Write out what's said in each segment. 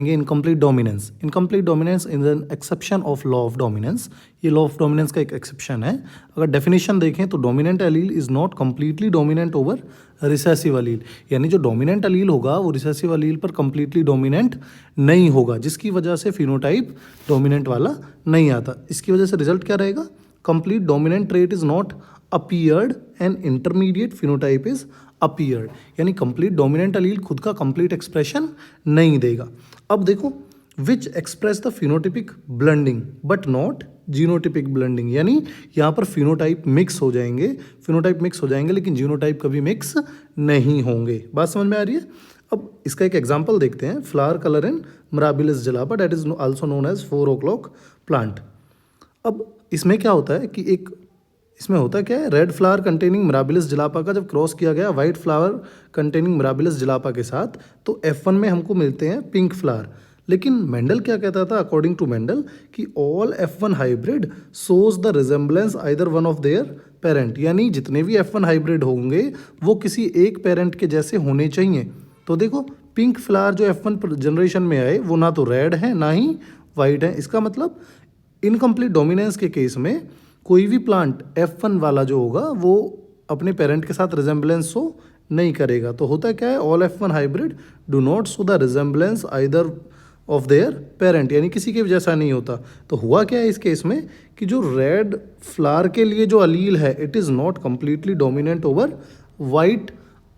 Incomplete dominance. Incomplete dominance is an exception of law of dominance. ये law of dominance का एक exception है। अगर डेफिनेशन देखें तो dominant allele is not completely dominant over recessive allele, यानी जो डोमिनेंट एलील होगा वो रिसेसिव एलील पर कंप्लीटली डोमिनेंट नहीं होगा, जिसकी वजह से फिनोटाइप डोमिनेंट वाला नहीं आता। इसकी वजह से रिजल्ट क्या रहेगा? Complete dominant trait is not appeared and intermediate phenotype is appeared, यानी कंप्लीट डोमिनेंट एलील खुद का कंप्लीट एक्सप्रेशन नहीं देगा। अब देखो, which express the phenotypic blending but not genotypic blending, यानी यहाँ पर फिनोटाइप मिक्स हो जाएंगे, लेकिन जीनोटाइप कभी मिक्स नहीं होंगे। बात समझ में आ रही है? अब इसका एक एग्जाम्पल देखते हैं। Flower colour in Mirabilis jalapa, that is also known as 4 o'clock plant. अब इसमें क्या होता है कि इसमें होता क्या है, रेड फ्लावर कंटेनिंग मिराबिलिस जलापा का जब क्रॉस किया गया वाइट फ्लावर कंटेनिंग मिराबिलिस जलापा के साथ, तो F1 में हमको मिलते हैं पिंक फ्लावर। लेकिन मेंडल क्या कहता था, अकॉर्डिंग टू मेंडल, कि all F1 hybrid shows the resemblance either one of their parent, यानी जितने भी F1 हाइब्रिड होंगे वो किसी एक पेरेंट के जैसे होने चाहिए। तो देखो, पिंक फ्लावर जो F1 जनरेशन में आए वो ना तो रेड है ना ही वाइट है। इसका मतलब इनकम्प्लीट डोमिनेंस के केस में कोई भी प्लांट F1 वाला जो होगा वो अपने पेरेंट के साथ रिजेंबलेंस शो नहीं करेगा। तो होता क्या है, all F1 hybrid do not show the resemblance either of their parent, यानी किसी के जैसा नहीं होता। तो हुआ क्या है इस केस में कि जो रेड फ्लावर के लिए जो अलील है it is not completely dominant over white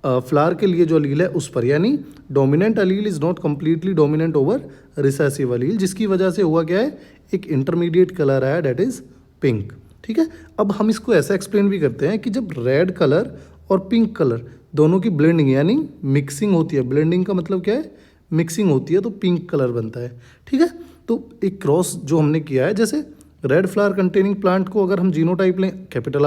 flower के लिए जो अलील है उस पर, यानी dominant Aleel is not completely dominant over recessive अलील, जिसकी वजह से हुआ क्या है, एक इंटरमीडिएट कलर आया डेट इज़ पिंक। ठीक है, अब हम इसको ऐसा एक्सप्लेन भी करते हैं कि जब रेड कलर और पिंक कलर दोनों की ब्लेंडिंग यानी मिक्सिंग होती है, ब्लेंडिंग का मतलब क्या है, मिक्सिंग होती है, तो पिंक कलर बनता है। ठीक है, तो एक क्रॉस जो हमने किया है, जैसे रेड फ्लावर कंटेनिंग प्लांट को अगर हम जीनोटाइप लें capital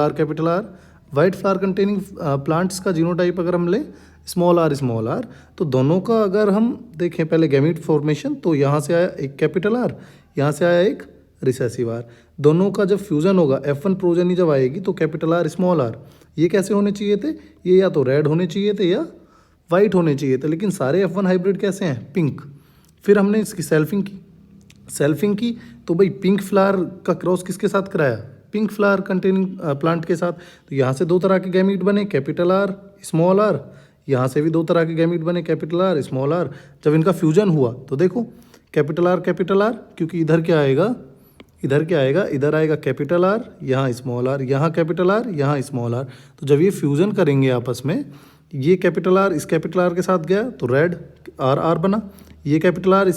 R, white flower containing plants का जीनोटाइप अगर हम लें स्मॉल आर, तो दोनों का अगर हम देखें पहले गैमीट फॉर्मेशन, तो यहाँ से आया एक कैपिटल आर, यहाँ से आया एक रिसेसिव आर। दोनों का जब फ्यूज़न होगा F1 प्रोजनी जब आएगी तो कैपिटल आर स्मॉल आर, ये कैसे होने चाहिए थे, ये या तो रेड होने चाहिए थे या वाइट होने चाहिए थे, लेकिन सारे F1 हाइब्रिड कैसे हैं, पिंक। फिर हमने इसकी सेल्फिंग की तो भाई पिंक फ्लावर का क्रॉस किसके साथ कराया, पिंक फ्लावर कंटेनिंग प्लांट के साथ। तो यहाँ से दो तरह के गैमीट बने, कैपिटल आर स्मॉल आर, यहाँ से भी दो तरह के गैमीट बने, कैपिटल आर स्मॉल आर। जब इनका फ्यूजन हुआ तो देखो कैपिटल आर, क्योंकि इधर क्या आएगा, इधर आएगा कैपिटल आर, यहाँ स्मॉल आर, यहाँ कैपिटल आर, यहाँ स्मॉल आर। तो जब ये फ्यूज़न करेंगे आपस में, ये कैपिटल आर इस कैपिटल आर के साथ गया तो रेड आर बना, ये कैपिटल आर